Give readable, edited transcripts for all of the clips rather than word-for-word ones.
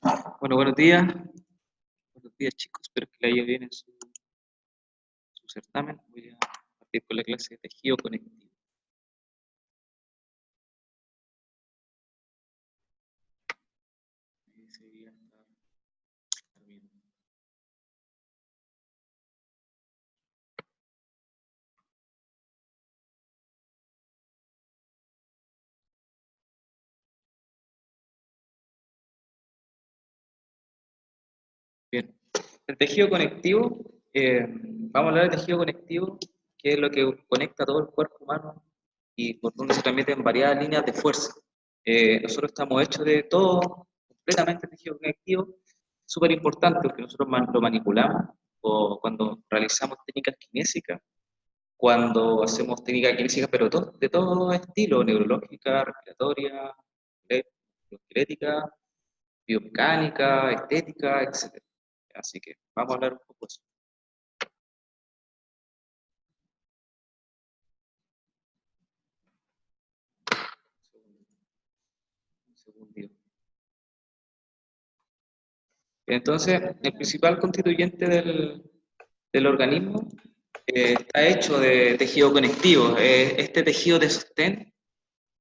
Bueno, buenos días. Buenos días, chicos. Espero que le haya bien en su certamen. Voy a partir con la clase de tejido conectivo. Ahí se debería estar bien. Bien. El tejido conectivo, vamos a hablar de tejido conectivo, que es lo que conecta todo el cuerpo humano y por donde se transmiten variadas líneas de fuerza. Nosotros estamos hechos de todo, completamente tejido conectivo, súper importante porque nosotros lo manipulamos o cuando realizamos técnicas kinésicas, cuando hacemos técnica kinésica, pero de todo estilo, neurológica, respiratoria, esquelética, biomecánica, estética, etc. Así que vamos a hablar un poco de eso. Un segundito. Entonces, el principal constituyente del organismo está hecho de tejido conectivo, este tejido de sostén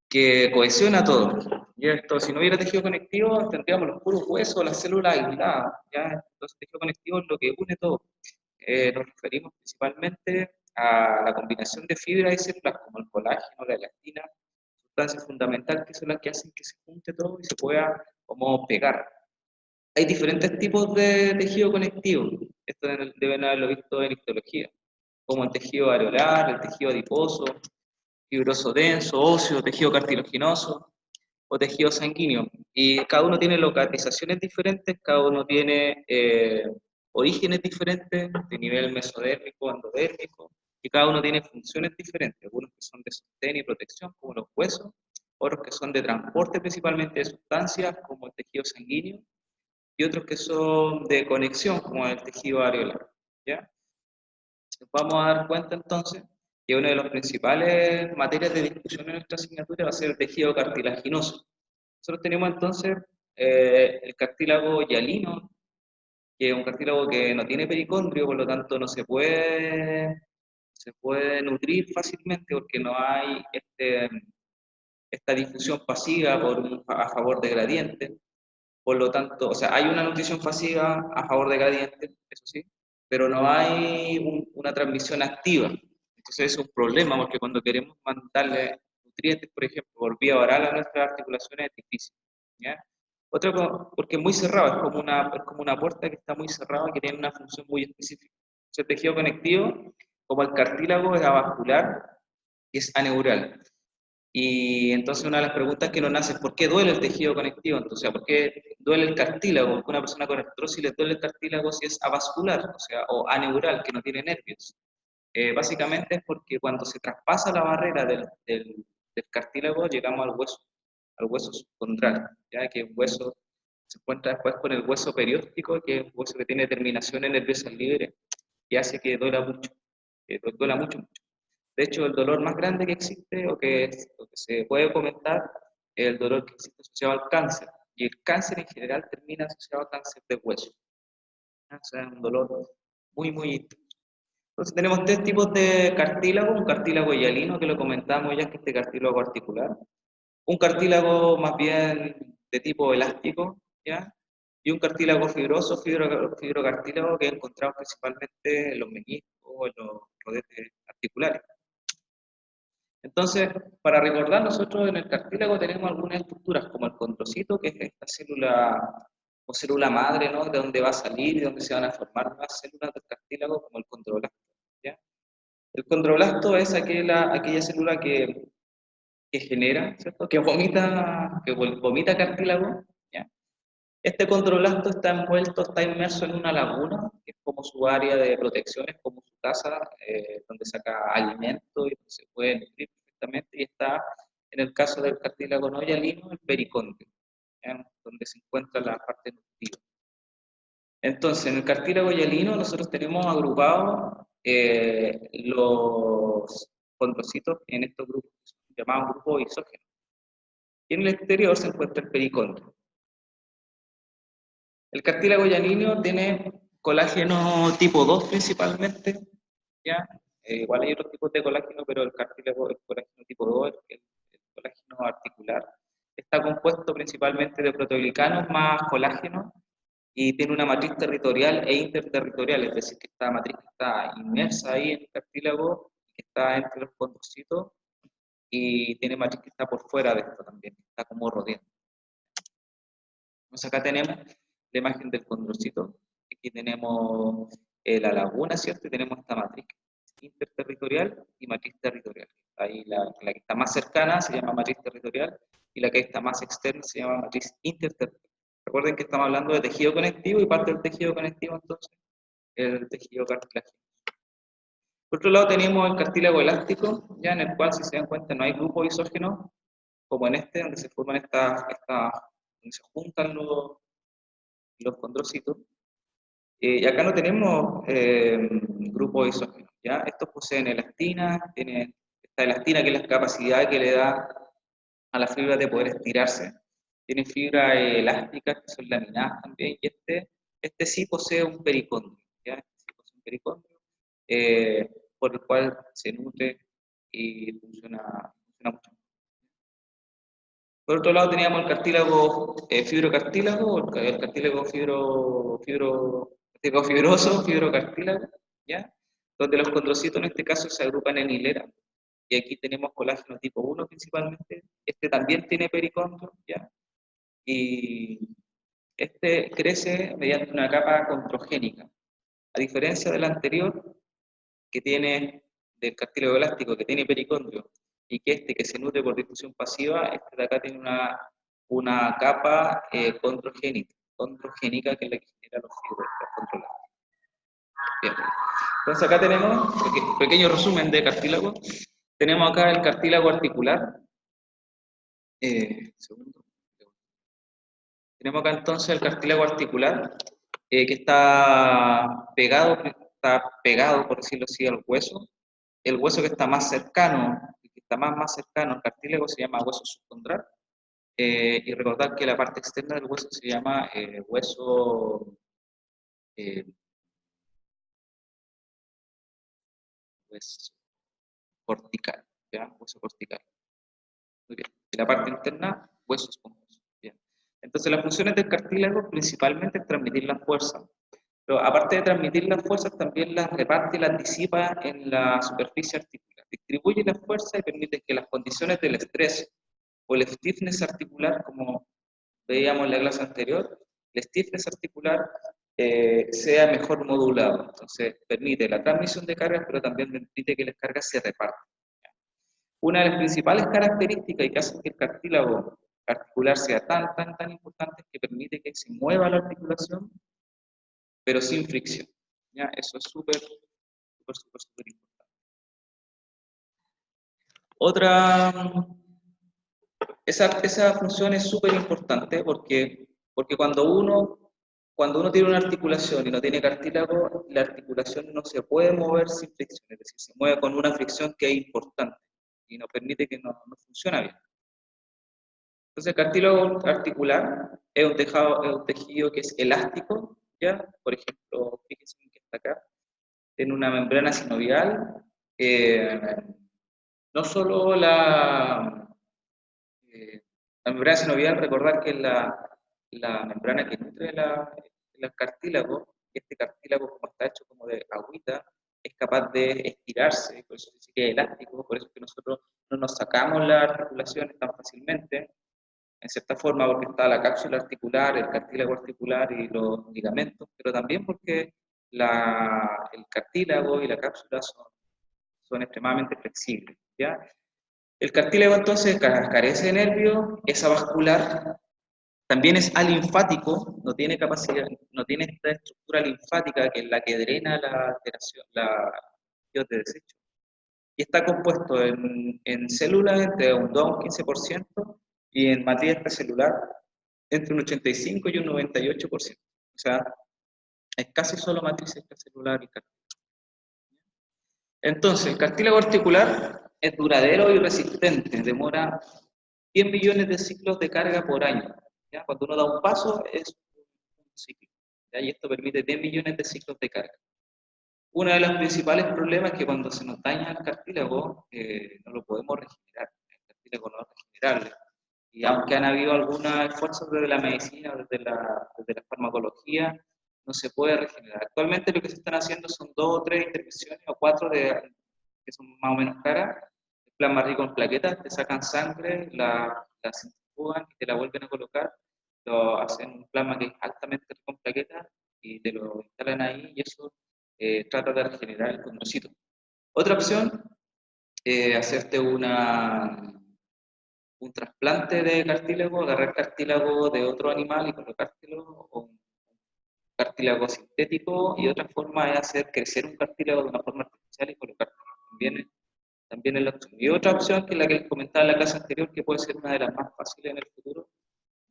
que cohesiona todo. Y esto, si no hubiera tejido conectivo, tendríamos los puros huesos, las células aisladas. ¿Ya? Entonces, el tejido conectivo es lo que une todo. Nos referimos principalmente a la combinación de fibras y células como el colágeno, la elastina, sustancias fundamentales que son las que hacen que se junte todo y se pueda como pegar. Hay diferentes tipos de tejido conectivo. Esto deben haberlo visto en histología, como el tejido areolar, el tejido adiposo, fibroso denso, óseo, tejido cartilaginoso o tejido sanguíneo. Y cada uno tiene localizaciones diferentes, cada uno tiene orígenes diferentes, de nivel mesodérmico, endodérmico, y cada uno tiene funciones diferentes, algunos que son de sostén y protección, como los huesos, otros que son de transporte principalmente de sustancias, como el tejido sanguíneo, y otros que son de conexión, como el tejido areolar. ¿Ya? Nos vamos a dar cuenta entonces que una de las principales materias de discusión en nuestra asignatura va a ser el tejido cartilaginoso. Nosotros tenemos entonces el cartílago hialino, que es un cartílago que no tiene pericondrio, por lo tanto no se puede nutrir fácilmente porque no hay esta difusión pasiva a favor de gradiente. Por lo tanto, o sea, hay una nutrición pasiva a favor de gradiente, eso sí, pero no hay una transmisión activa. Entonces es un problema porque cuando queremos mandarle nutrientes, por ejemplo, por vía oral a nuestras articulaciones es difícil. ¿Ya? Porque es muy cerrado, es como una puerta que está muy cerrada y que tiene una función muy específica. Entonces, el tejido conectivo, como el cartílago, es avascular y es aneural. Y entonces una de las preguntas que nos nace es ¿por qué duele el tejido conectivo? Entonces, o sea, ¿por qué duele el cartílago? Porque una persona con artrosis le duele el cartílago si es avascular, o sea, o aneural, que no tiene nervios. Básicamente es porque cuando se traspasa la barrera del cartílago llegamos al hueso subcondral, ya que el hueso se encuentra después con el hueso perióstico, que es un hueso que tiene terminaciones nerviosas libres y hace que duela mucho, duela mucho, mucho. De hecho, el dolor más grande que existe o que se puede comentar es el dolor que existe asociado al cáncer. Y el cáncer en general termina asociado a cáncer de hueso. ¿No? O sea, es un dolor muy, muy intenso. Entonces tenemos tres tipos de cartílago, un cartílago hialino que lo comentamos ya, que es este cartílago articular, un cartílago más bien de tipo elástico, ¿ya? Y un cartílago fibroso, fibrocartílago, que encontramos principalmente en los meniscos o en los rodetes articulares. Entonces, para recordar, nosotros en el cartílago tenemos algunas estructuras, como el condrocito, que es esta célula o célula madre, ¿no? De donde va a salir y donde se van a formar más células del cartílago, como el condroblasto, ¿ya? El condroblasto es aquella célula que genera, ¿cierto? Que vomita cartílago, ¿ya? Este condroblasto está envuelto, está inmerso en una laguna, que es como su área de protección, es como su casa, donde saca alimento y donde se puede nutrir perfectamente, y está, en el caso del cartílago no hialino, el pericondrio, ¿ya? Donde se encuentra la parte nutritiva. Entonces, en el cartílago hialino nosotros tenemos agrupados los condrocitos en estos grupos, llamados grupos isógenos. Y en el exterior se encuentra el pericondrio. El cartílago llanino tiene colágeno tipo 2 principalmente, ¿ya? Igual hay otros tipos de colágeno, pero el colágeno tipo 2, el colágeno articular, está compuesto principalmente de proteoglicanos más colágeno y tiene una matriz territorial e interterritorial, es decir, que esta matriz está inmersa ahí en el cartílago, que está entre los condrocitos, y tiene matriz que está por fuera de esto también, que está como rodeando. Entonces acá tenemos la imagen del condrocito, aquí tenemos la laguna, ¿cierto? Y tenemos esta matriz interterritorial y matriz territorial. Ahí la que está más cercana se llama matriz territorial y la que está más externa se llama matriz interterritorial. Recuerden que estamos hablando de tejido conectivo y parte del tejido conectivo entonces el tejido cartilaginoso. Por otro lado tenemos el cartílago elástico, ya en el cual, si se dan cuenta, no hay grupo isógeno, como en este, donde se forman donde se juntan los condrocitos. Y acá no tenemos grupos isógenos, ¿ya? Estos poseen elastina, tienen esta elastina que es la capacidad que le da a la fibra de poder estirarse. Tienen fibras elásticas que son laminadas también, y este sí posee un pericondrio, ¿ya? Este sí posee un pericondrio, por el cual se nutre y funciona mucho. Por otro lado teníamos el cartílago fibrocartílago, el cartílago cartílago fibroso, fibrocartílago, ¿ya? Donde los condrocitos en este caso se agrupan en hilera, y aquí tenemos colágeno tipo 1 principalmente, este también tiene pericondrio, ¿ya? Y este crece mediante una capa controgénica, a diferencia del anterior, que tiene del cartílago elástico, que tiene pericondrio, y que que se nutre por difusión pasiva, este de acá tiene una capa condrogénica, que es la que genera los fibros, los controlados. Bien. Entonces acá tenemos, pequeño resumen de cartílago, tenemos acá el cartílago articular. Segundo. Tenemos acá entonces el cartílago articular, que está pegado, por decirlo así, al hueso. El hueso que está más cercano, que está más cercano al cartílago se llama hueso subcondral. Y recordar que la parte externa del hueso se llama eh, hueso cortical, ¿ya? Hueso cortical. Muy bien. Y la parte interna, hueso esponjoso. Bien. Entonces las funciones del cartílago principalmente es transmitir la fuerza. Pero aparte de transmitir las fuerzas, también las reparte y las disipa en la superficie articular. Distribuye la fuerza y permite que las condiciones del estrés o el stiffness articular, como veíamos en la clase anterior, el stiffness articular sea mejor modulado. Entonces, permite la transmisión de cargas, pero también permite que las cargas se repartan. Una de las principales características y que hace que el cartílago articular sea tan importante es que permite que se mueva la articulación, pero sin fricción. ¿Ya? Eso es súper importante. Esa función es súper importante porque cuando uno tiene una articulación y no tiene cartílago, la articulación no se puede mover sin fricción, es decir, se mueve con una fricción que es importante y nos permite que no funcione bien. Entonces, el cartílago articular es un tejido que es elástico, ¿ya? Por ejemplo, fíjense que está acá, tiene una membrana sinovial, no solo la membrana sinovial, recordar que es la membrana que nutre el cartílago, este cartílago, como está hecho como de agüita, es capaz de estirarse, por eso dice que es elástico, por eso es que nosotros no nos sacamos las articulaciones tan fácilmente, en cierta forma porque está la cápsula articular, el cartílago articular y los ligamentos, pero también porque el cartílago y la cápsula son extremadamente flexibles, ¿ya? El cartílago entonces carece de nervio, es avascular, también es alinfático, no tiene capacidad, no tiene esta estructura linfática que es la que drena la alteración, de desecho. Y está compuesto en células entre un 2 a un 15% y en matriz extracelular entre un 85 y un 98%. O sea, es casi solo matriz extracelular y cartílago. Entonces, el cartílago articular es duradero y resistente, demora 100 millones de ciclos de carga por año. ¿Ya? Cuando uno da un paso, es un ciclo, ¿ya? Y esto permite 10 millones de ciclos de carga. Uno de los principales problemas es que cuando se nos daña el cartílago, no lo podemos regenerar. El cartílago no es regenerable. Y aunque han habido algunos esfuerzos desde la medicina, desde la farmacología, no se puede regenerar. Actualmente lo que se están haciendo son 2 o 3 intervenciones o 4 que son más o menos caras. El plasma rico en plaquetas, te sacan sangre, la centrifugan y te la vuelven a colocar. Lo hacen un plasma que es altamente rico en plaquetas y te lo instalan ahí y eso trata de regenerar el condrocito. Otra opción, hacerte un trasplante de cartílago, agarrar cartílago de otro animal y colocártelo, o un cartílago sintético, y otra forma es hacer crecer un cartílago de una forma artificial y colocártelo. También es la opción. Y otra opción, que es la que les comentaba en la clase anterior, que puede ser una de las más fáciles en el futuro,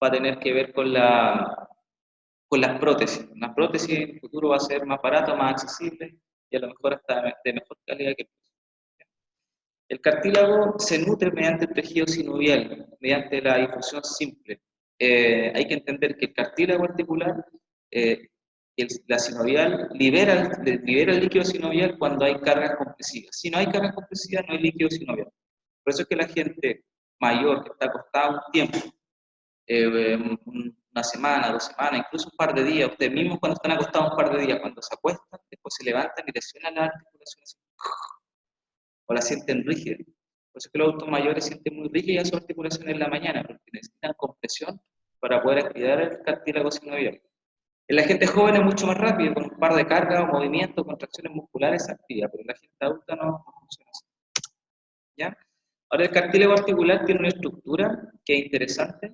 va a tener que ver con las prótesis. Una prótesis en el futuro va a ser más barata, más accesible y a lo mejor hasta de mejor calidad que el. El cartílago se nutre mediante el tejido sinovial, mediante la difusión simple. Hay que entender que el cartílago articular, la sinovial, libera el líquido sinovial cuando hay cargas compresivas. Si no hay cargas compresivas, no hay líquido sinovial. Por eso es que la gente mayor que está acostada un tiempo, una semana, 2 semanas, incluso un par de días, ustedes mismos cuando están acostados un par de días, cuando se acuestan, después se levantan y lesionan las articulaciones o la sienten rígida. Por eso es que los adultos mayores sienten muy rígidas sus articulaciones en la mañana, porque necesitan compresión para poder activar el cartílago sinovial. En la gente joven es mucho más rápido, con un par de cargas o movimientos, contracciones musculares se activa, pero en la gente adulta no funciona así. ¿Ya? Ahora, el cartílago articular tiene una estructura que es interesante,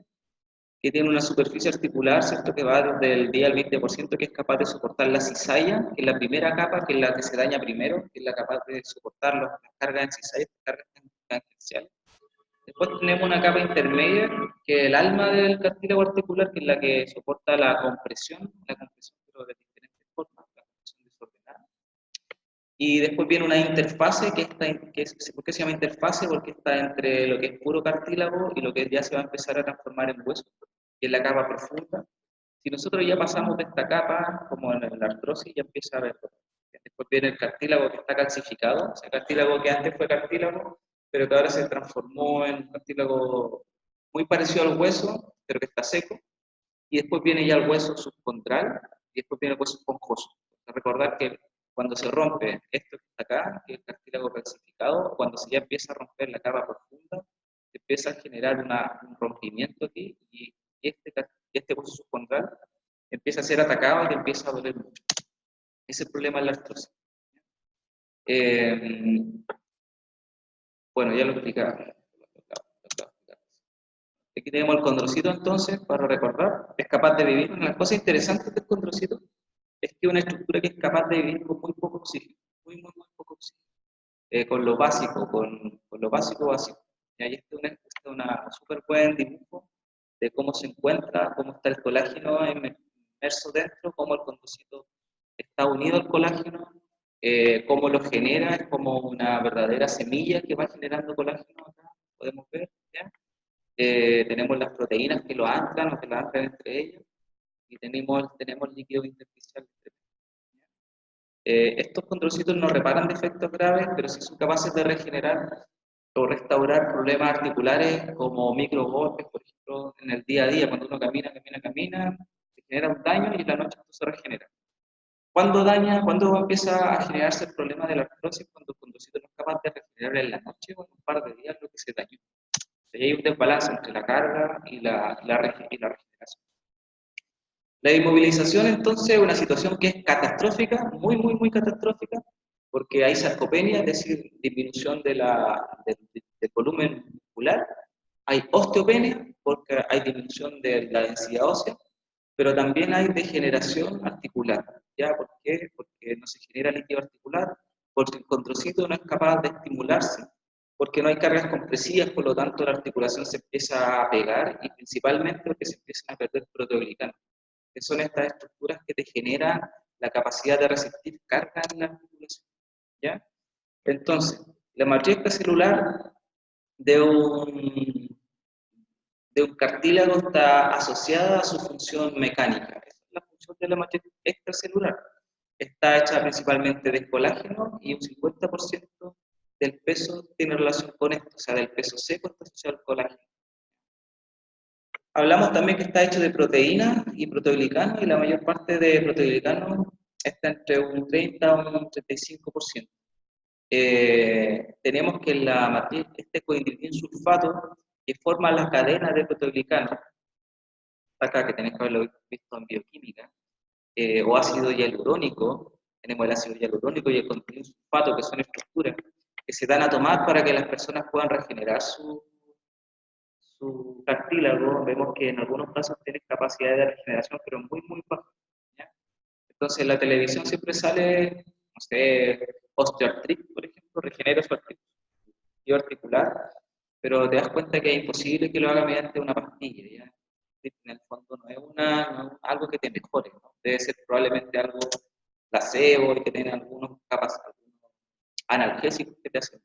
que tiene una superficie articular, ¿cierto?, que va desde el 10 al 20%, que es capaz de soportar la cizalla, que es la primera capa, que es la que se daña primero, que es la capaz de soportar las cargas en cizalla, las cargas tangenciales. Después tenemos una capa intermedia, que es el alma del cartílago articular, que es la que soporta la compresión pero de diferentes formas, la compresión desordenada. Y después viene una interfase, ¿por qué se llama interfase? Porque está entre lo que es puro cartílago y lo que ya se va a empezar a transformar en hueso, que es la capa profunda. Si nosotros ya pasamos de esta capa, como en la artrosis, ya empieza a haber. Después viene el cartílago que está calcificado, o sea, el cartílago que antes fue cartílago, pero que ahora se transformó en un cartílago muy parecido al hueso, pero que está seco. Y después viene ya el hueso subcondral, y después viene el hueso esponjoso. Recordar que cuando se rompe esto que está acá, que es el cartílago calcificado, cuando se ya empieza a romper la capa profunda, se empieza a generar un rompimiento aquí, y este hueso subcondral empieza a ser atacado y empieza a doler mucho. Ese es el problema de la artrosis. Bueno, ya lo explicaba. Aquí tenemos el condrocito entonces, para recordar, es capaz de vivir. Una de las cosas interesantes del condrocito es que es una estructura que es capaz de vivir con muy poco oxígeno, muy poco oxígeno, con lo básico, con lo básico. Y ahí está una súper buen dibujo de cómo se encuentra, cómo está el colágeno inmerso dentro, cómo el condrocito está unido al colágeno, cómo lo genera, es como una verdadera semilla que va generando colágeno acá, podemos ver, ¿ya? Tenemos las proteínas que lo anclan o que lo anclan entre ellos, y tenemos líquido intersticial. Estos condrocitos no reparan defectos graves, pero sí son capaces de regenerar o restaurar problemas articulares como microgolpes, por ejemplo, en el día a día, cuando uno camina, se genera un daño y en la noche esto se regenera. ¿Cuándo empieza a generarse el problema de la artrosis? Cuando el condrocito no es capaz de regenerar en la noche o en un par de días lo que se dañó. Y hay un desbalance entre la carga y la regeneración. La inmovilización, entonces, es una situación que es catastrófica, muy catastrófica, porque hay sarcopenia, es decir, disminución del volumen muscular. Hay osteopenia, porque hay disminución de la densidad ósea, pero también hay degeneración articular. ¿Ya? ¿Por qué? Porque no se genera líquido articular, porque el condrocito no es capaz de estimularse, porque no hay cargas compresivas, por lo tanto la articulación se empieza a pegar, y principalmente porque se empiezan a perder proteoglicanos, que son estas estructuras que te generan la capacidad de resistir carga en la articulación. ¿Ya? Entonces, la matriz celular de un cartílago está asociada a su función mecánica. Esa es la función mucho de la matriz extracelular. Está hecha principalmente de colágeno y un 50% del peso tiene relación con esto, o sea, del peso seco está asociado al colágeno. Hablamos también que está hecho de proteína y proteoglicano, y la mayor parte de proteoglicano está entre un 30 a un 35%. Tenemos que en la matriz este cohidrogen sulfato que forma la cadena de proteoglicano, acá que tenéis que haberlo visto en bioquímica, o ácido hialurónico, tenemos el ácido hialurónico y el contenido sulfato, que son estructuras que se dan a tomar para que las personas puedan regenerar su cartílago. Vemos que en algunos casos tiene capacidad de regeneración, pero muy, muy baja. ¿Ya? Entonces, en la televisión siempre sale, no sé, osteoartritis, por ejemplo, regenera su articulación articular, pero te das cuenta que es imposible que lo haga mediante una pastilla. ¿Ya? En el fondo no es, no es algo que te mejore, ¿no? Debe ser probablemente algo placebo y que tiene algunos analgésicos que te hacen.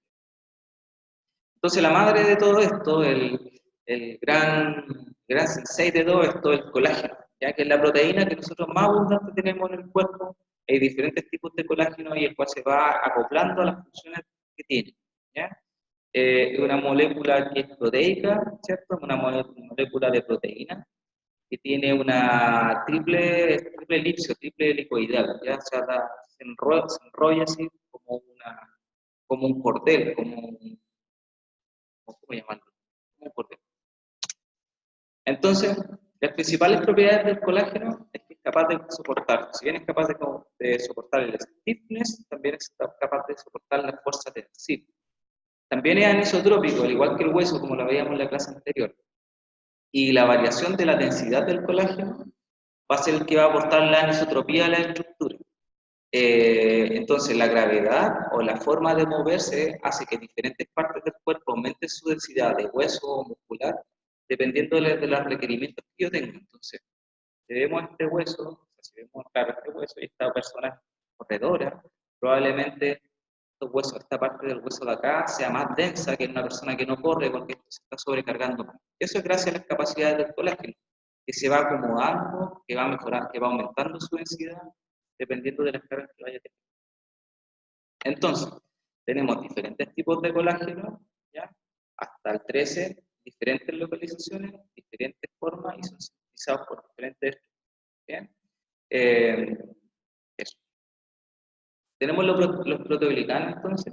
Entonces, la madre de todo esto, el gran sensei de todo esto, el colágeno, ya que es la proteína que nosotros más abundante tenemos en el cuerpo. Hay diferentes tipos de colágeno y el cual se va acoplando a las funciones que tiene. ¿Ya? Es una molécula que es proteica, ¿cierto? Una molécula de proteína que tiene una triple elipse, triple helicoidal, ¿ya? O sea, se enrolla así como un cordel, ¿cómo llamarlo? Como un cordel. Entonces, las principales propiedades del colágeno es que es capaz de soportar, si bien es capaz de soportar el stiffness, también es capaz de soportar la fuerza tensiva. También es anisotrópico, al igual que el hueso, como lo veíamos en la clase anterior. Y la variación de la densidad del colágeno va a ser el que va a aportar la anisotropía a la estructura. Entonces, la gravedad o la forma de moverse hace que diferentes partes del cuerpo aumenten su densidad de hueso o muscular, dependiendo de los requerimientos que yo tenga. Entonces, si vemos este hueso, o sea, si vemos, claro, este hueso y esta persona corredora, probablemente esta parte del hueso de acá sea más densa que una persona que no corre, porque esto se está sobrecargando más. Eso es gracias a las capacidades del colágeno, que se va acomodando, que va mejorando, que va aumentando su densidad, dependiendo de las cargas que vaya teniendo. Entonces, tenemos diferentes tipos de colágeno, ¿ya? Hasta el 13, diferentes localizaciones, diferentes formas, y son sintetizados por diferentes. ¿Bien? Eso. Tenemos los proteoglicanos, entonces,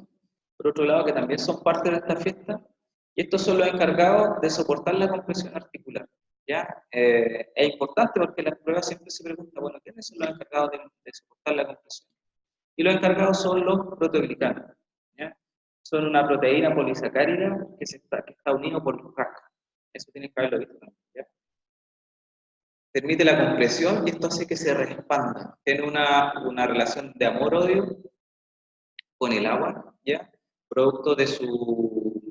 por otro lado, que también son parte de esta fiesta, y estos son los encargados de soportar la compresión articular. ¿Ya? Es importante porque en las pruebas siempre se pregunta, bueno, ¿quiénes son los encargados de soportar la compresión? Y los encargados son los proteoglicanos. ¿Ya? Son una proteína polisacárida que está unido por los RAC. Eso tienes que haberlo visto también. ¿Ya? Permite la compresión y esto hace que se respanda. Tiene una relación de amor-odio con el agua, ¿ya? Producto de su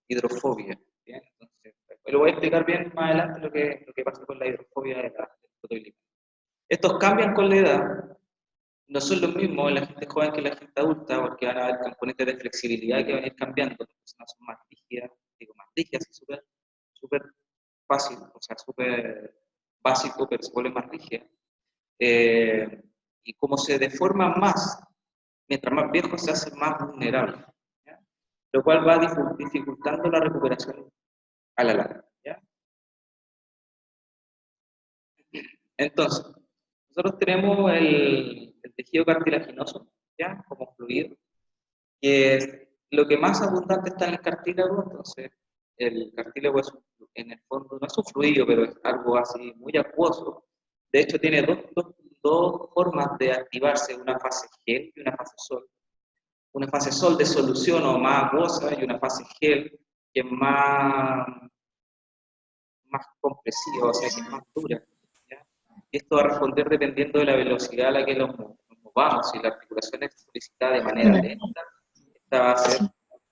hidrofobia. ¿Ya? Entonces, lo voy a explicar bien más adelante lo que pasa con la hidrofobia del proteoglicanos. Estos cambian con la edad, no son los mismos en la gente joven que en la gente adulta, porque van a haber componentes de flexibilidad que van a ir cambiando. Las personas son más rígidas, y súper fácil, o sea, súper básico, pero se vuelve más rígida. Y como se deforma más, mientras más viejo se hace más vulnerable, ¿ya? Lo cual va dificultando la recuperación a la larga. ¿Ya? Entonces, nosotros tenemos el tejido cartilaginoso, ¿ya? Como fluido, que es lo que más abundante está en el cartílago. Entonces, el cartílago es, en el fondo no es un fluido, pero es algo así muy acuoso. De hecho, tiene dos formas de activarse, una fase gel y una fase sol. Una fase sol de solución o más acuosa y una fase gel que es más compresiva, o sea, que es más dura. ¿Ya? Y esto va a responder dependiendo de la velocidad a la que nos movamos. Si la articulación es solicitada de manera lenta, esta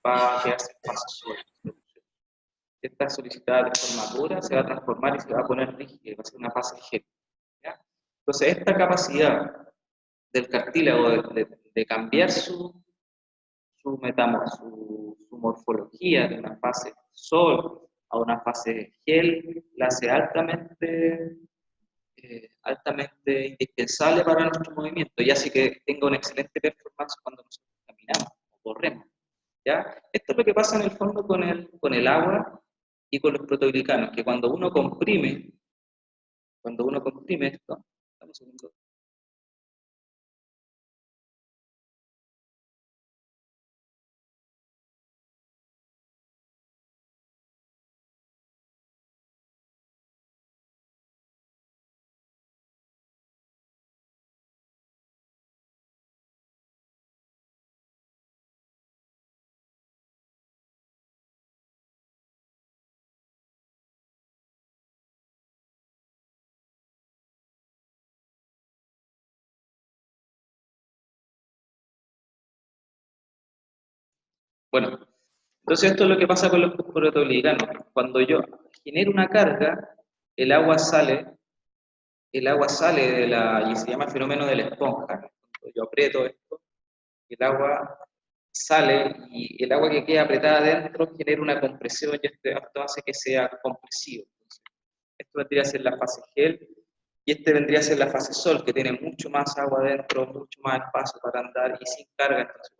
va a quedarse en fase sol. Si está solicitada de forma dura, se va a transformar y se va a poner rígida, va a ser una fase gel. ¿Ya? Entonces, esta capacidad del cartílago de cambiar su morfología de una fase sol a una fase gel, la hace altamente indispensable para nuestro movimiento, y así que tenga una excelente performance cuando nosotros caminamos o corremos. ¿Ya? Esto es lo que pasa en el fondo con el agua y con los proteoglicanos, que cuando uno comprime esto, dame un segundo. Bueno, entonces esto es lo que pasa con los proteoglicanos. Cuando yo genero una carga, el agua sale, y se llama fenómeno de la esponja. Cuando yo aprieto esto, el agua sale, y el agua que queda apretada adentro genera una compresión, y esto hace que sea compresivo. Entonces, esto vendría a ser la fase gel, y este vendría a ser la fase sol, que tiene mucho más agua adentro, mucho más espacio para andar y sin carga. Entonces,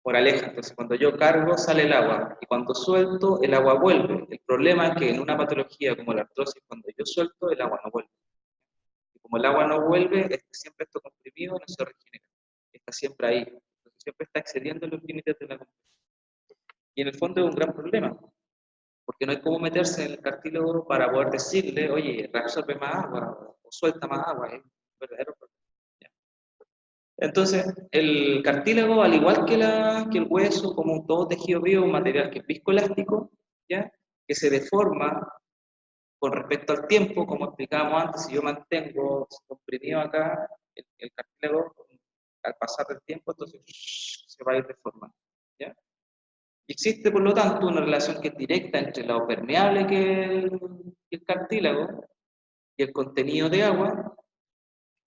moraleja, entonces cuando yo cargo sale el agua, y cuando suelto el agua vuelve. El problema es que en una patología como la artrosis, cuando yo suelto el agua no vuelve. Y como el agua no vuelve, siempre esto comprimido no se regenera, está siempre ahí. Entonces siempre está excediendo los límites de la compresión. Y en el fondo es un gran problema, porque no hay cómo meterse en el cartílago para poder decirle, oye, reabsorbe más agua o suelta más agua. Es un verdadero problema. Entonces, el cartílago, al igual que el hueso, como todo tejido vivo, es un material que es viscoelástico, ¿ya? Que se deforma con respecto al tiempo, como explicábamos antes. Si yo mantengo comprimido acá el cartílago, al pasar del tiempo, entonces se va a ir deformando, ¿ya? Existe, por lo tanto, una relación que es directa entre lo permeable que el cartílago y el contenido de agua,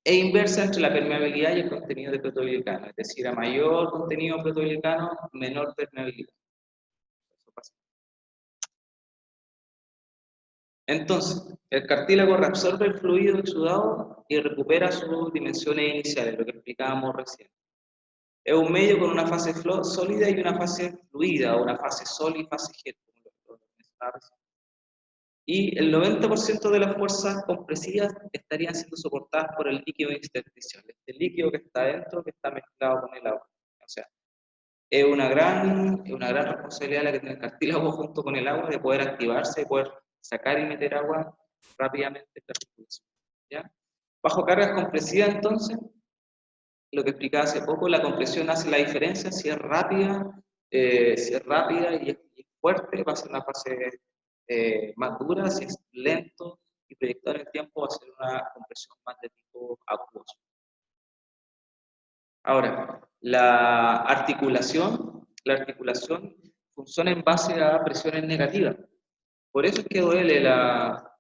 e inversa entre la permeabilidad y el contenido de proteoglicano. Es decir, a mayor contenido proteoglicano, menor permeabilidad. Eso pasa. Entonces, el cartílago reabsorbe el fluido exudado y recupera sus dimensiones iniciales, lo que explicábamos recién. Es un medio con una fase sólida y una fase fluida, o una fase sol y fase gel, como lo mencionaba recién. Y el 90% de las fuerzas compresivas estarían siendo soportadas por el líquido intersticial, este líquido que está dentro, que está mezclado con el agua. O sea, es una gran responsabilidad la que tiene el cartílago junto con el agua, de poder activarse, de poder sacar y meter agua rápidamente en la circulación, ¿ya? Bajo cargas compresivas, entonces, lo que explicaba hace poco, la compresión hace la diferencia. Si es rápida y es fuerte, va a ser una fase más dura. Si es lento y proyectado en el tiempo, va a ser una compresión más de tipo acuoso. Ahora, la articulación funciona en base a presiones negativas. Por eso es que duele la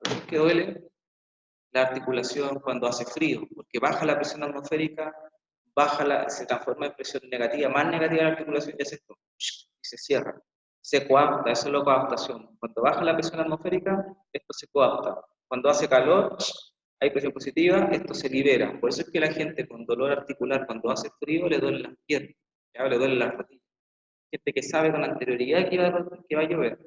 articulación cuando hace frío, porque baja la presión atmosférica, se transforma en presión negativa, más negativa la articulación, y hace esto, y se cierra. Se coapta, eso es la coaptación. Cuando baja la presión atmosférica, esto se coapta. Cuando hace calor, hay presión positiva, esto se libera. Por eso es que la gente con dolor articular, cuando hace frío, le duelen las piernas, ¿ya? Le duelen las rodillas. Gente que sabe con anterioridad que va a llover.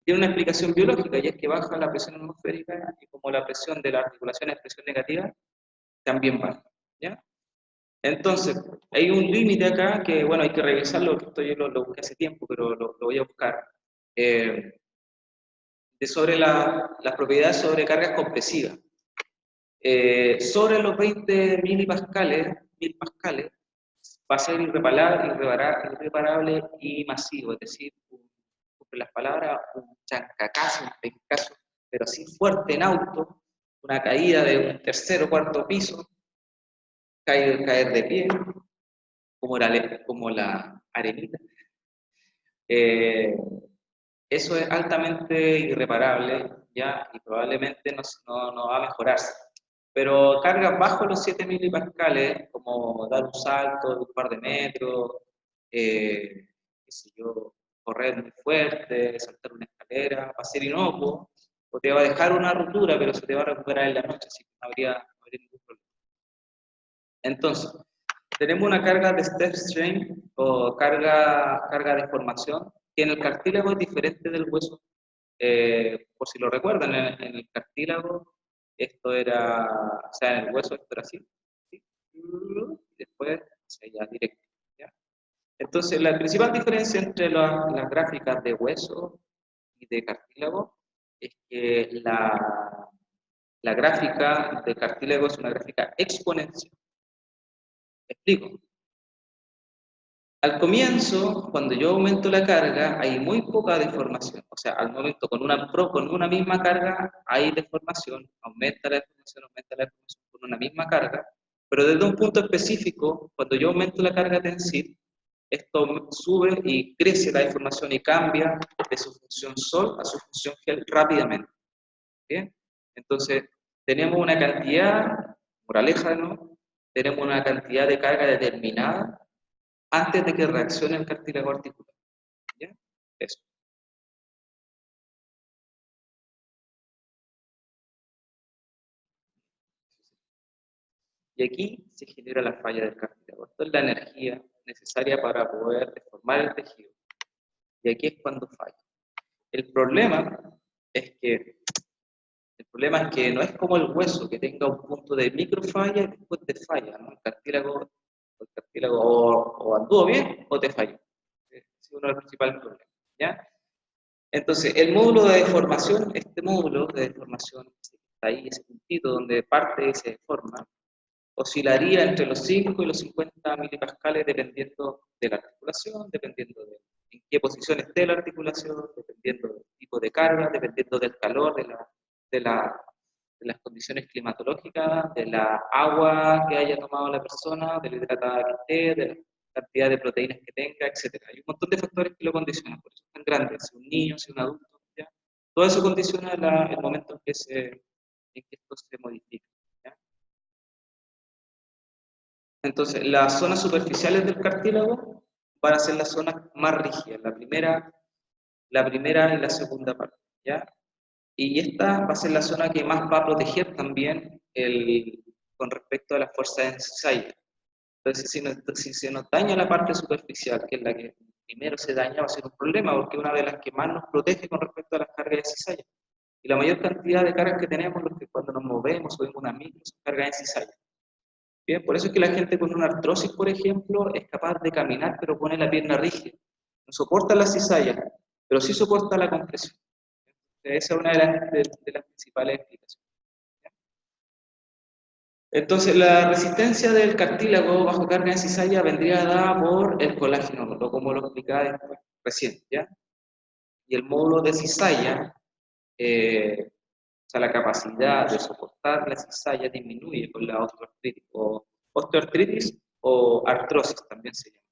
Tiene una explicación biológica, y es que baja la presión atmosférica, y como la presión de la articulación es presión negativa, también baja, ¿ya? Entonces, hay un límite acá que, bueno, hay que revisarlo, que esto yo lo busqué hace tiempo, pero lo voy a buscar, sobre las propiedades sobre cargas compresivas. Sobre los 20 mil pascales, va a ser irreparable y masivo, es decir, por las palabras, un chancacazo, un pencazo, pero así fuerte en auto, una caída de un tercer o cuarto piso, caer de pie, como la arenita. Eso es altamente irreparable, ¿ya? Y probablemente no va a mejorarse. Pero cargas bajo los 7 milipascales, como dar un salto de un par de metros, qué sé yo, correr muy fuerte, saltar una escalera, escalera, va a ser inocuo, o te va a dejar una ruptura, pero se te va a recuperar en la noche, así que no habría ningún problema. Entonces, tenemos una carga de step strain o carga de formación, que en el cartílago es diferente del hueso. Por si lo recuerdan, en el cartílago esto era, o sea, en el hueso esto era así, ¿sí? Y después hacia allá directo, ¿ya? Entonces, la principal diferencia entre las gráficas de hueso y de cartílago es que la gráfica de cartílago es una gráfica exponencial. ¿Me explico? Al comienzo, cuando yo aumento la carga, hay muy poca deformación. O sea, al momento con una misma carga hay deformación, aumenta la deformación con una misma carga, pero desde un punto específico, cuando yo aumento la carga tensil, esto sube y crece la deformación y cambia de su función sol a su función gel rápidamente. ¿Bien? Entonces, tenemos una cantidad, moraleja, ¿no? Tenemos una cantidad de carga determinada antes de que reaccione el cartílago articular. ¿Ya? Eso. Y aquí se genera la falla del cartílago. Esto es la energía necesaria para poder deformar el tejido. Y aquí es cuando falla. El problema es que no es como el hueso, que tenga un punto de microfalla y después te falla, ¿no? El cartílago o anduvo bien o te falló. Ese es uno de los principales problemas, ¿ya? Entonces, el módulo de deformación, este módulo de deformación, que está ahí, ese puntito donde parte y se deforma, oscilaría entre los 5 y los 50 milipascales dependiendo de la articulación, dependiendo de en qué posición esté la articulación, dependiendo del tipo de carga, dependiendo del calor, de, la, de las condiciones climatológicas, de la agua que haya tomado la persona, de la hidratada que esté, de la cantidad de proteínas que tenga, etc. Hay un montón de factores que lo condicionan, por eso es tan grande, si un niño, si un adulto, ¿ya? Todo eso condiciona el momento en que esto se modifica. ¿Ya? Entonces, las zonas superficiales del cartílago van a ser las zonas más rígidas, la primera y la segunda parte, ¿ya? Y esta va a ser la zona que más va a proteger también con respecto a la fuerza de cizalla. Entonces, si se nos daña la parte superficial, que es la que primero se daña, va a ser un problema, porque es una de las que más nos protege con respecto a las cargas de cizalla. Y la mayor cantidad de cargas que tenemos, los que cuando nos movemos, subimos una micro, son cargas de cizalla. Bien, por eso es que la gente con una artrosis, por ejemplo, es capaz de caminar, pero pone la pierna rígida. No soporta la cizalla, pero sí soporta la compresión. Esa es una de las principales explicaciones. Entonces, la resistencia del cartílago bajo carga de cizalla vendría dada por el colágeno, como lo explicaba después, recién, ¿ya? Y el módulo de cizalla, o sea, la capacidad de soportar la cizalla disminuye con la osteoartritis o artrosis también se llama.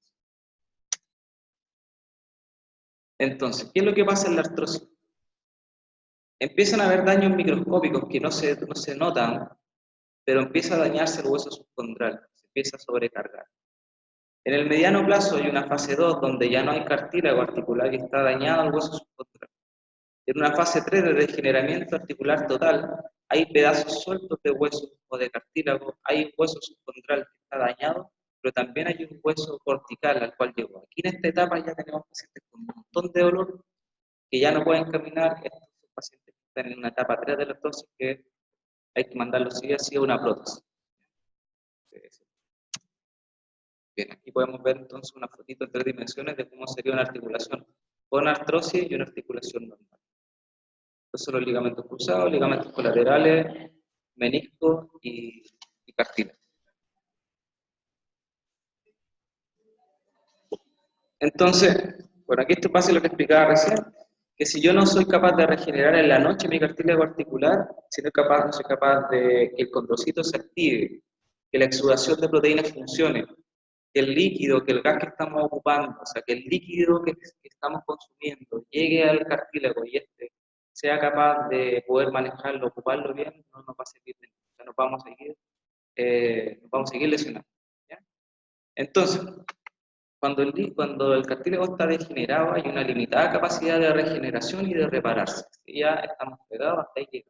Entonces, ¿qué es lo que pasa en la artrosis? Empiezan a haber daños microscópicos que no se notan, pero empieza a dañarse el hueso subcondral, se empieza a sobrecargar. En el mediano plazo hay una fase 2 donde ya no hay cartílago articular y está dañado el hueso subcondral. En una fase 3 de degeneramiento articular total, hay pedazos sueltos de hueso o de cartílago, hay un hueso subcondral que está dañado, pero también hay un hueso cortical al cual llegó. Aquí en esta etapa ya tenemos pacientes con un montón de dolor que ya no pueden caminar, estos son pacientes que están en una etapa 3 de la artrosis que hay que mandarlos sí a una prótesis. Bien, aquí podemos ver entonces una fotito en 3 dimensiones de cómo sería una articulación con artrosis y una articulación normal. Estos son los ligamentos cruzados, ligamentos colaterales, meniscos y cartílago. Entonces, bueno, aquí esto pasa lo que explicaba recién, que si yo no soy capaz de regenerar en la noche mi cartílago articular, si no soy capaz de que el condrocito se active, que la exudación de proteínas funcione, que el líquido, que el gas que estamos ocupando, o sea, que el líquido que estamos consumiendo llegue al cartílago y este sea capaz de poder manejarlo, ocuparlo bien, no nos va a servir de nada. O sea, nos vamos a seguir lesionando. ¿Ya? Entonces, cuando el cartílago está degenerado, hay una limitada capacidad de regeneración y de repararse. Ya estamos pegados hasta ahí.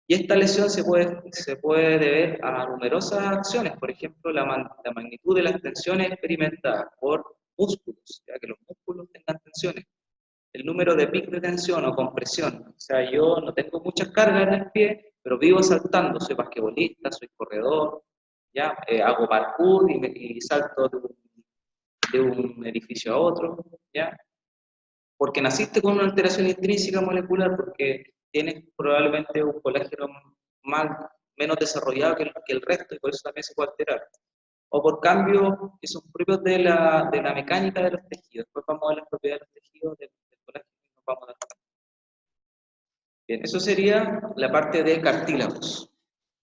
Y esta lesión se puede deber a numerosas acciones, por ejemplo, la magnitud de las tensiones experimentadas por músculos, ya que los músculos tengan tensiones, el número de picos de tensión o compresión. O sea, yo no tengo muchas cargas en el pie, pero vivo saltando, soy basquetbolista, soy corredor, ya hago parkour y salto de un edificio a otro, ya porque naciste con una alteración intrínseca molecular, porque tienes probablemente un colágeno menos desarrollado que el resto y por eso también se puede alterar. O por cambios que son propios de la mecánica de los tejidos. Después vamos a ver las propiedades de los tejidos del colágeno y nos vamos a dar cuenta. Bien, eso sería la parte de cartílagos.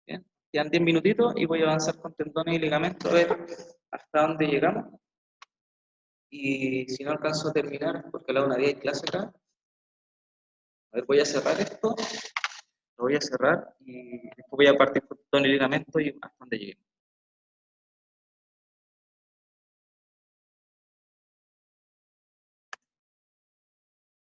Bien, quedan 10 minutitos y voy a avanzar con tendones y ligamentos a ver hasta dónde llegamos. Y si no alcanzo a terminar, porque a la 1:10 hay clase acá, a ver, voy a cerrar esto, lo voy a cerrar y después voy a partir con tendón y ligamento y hasta donde lleguemos.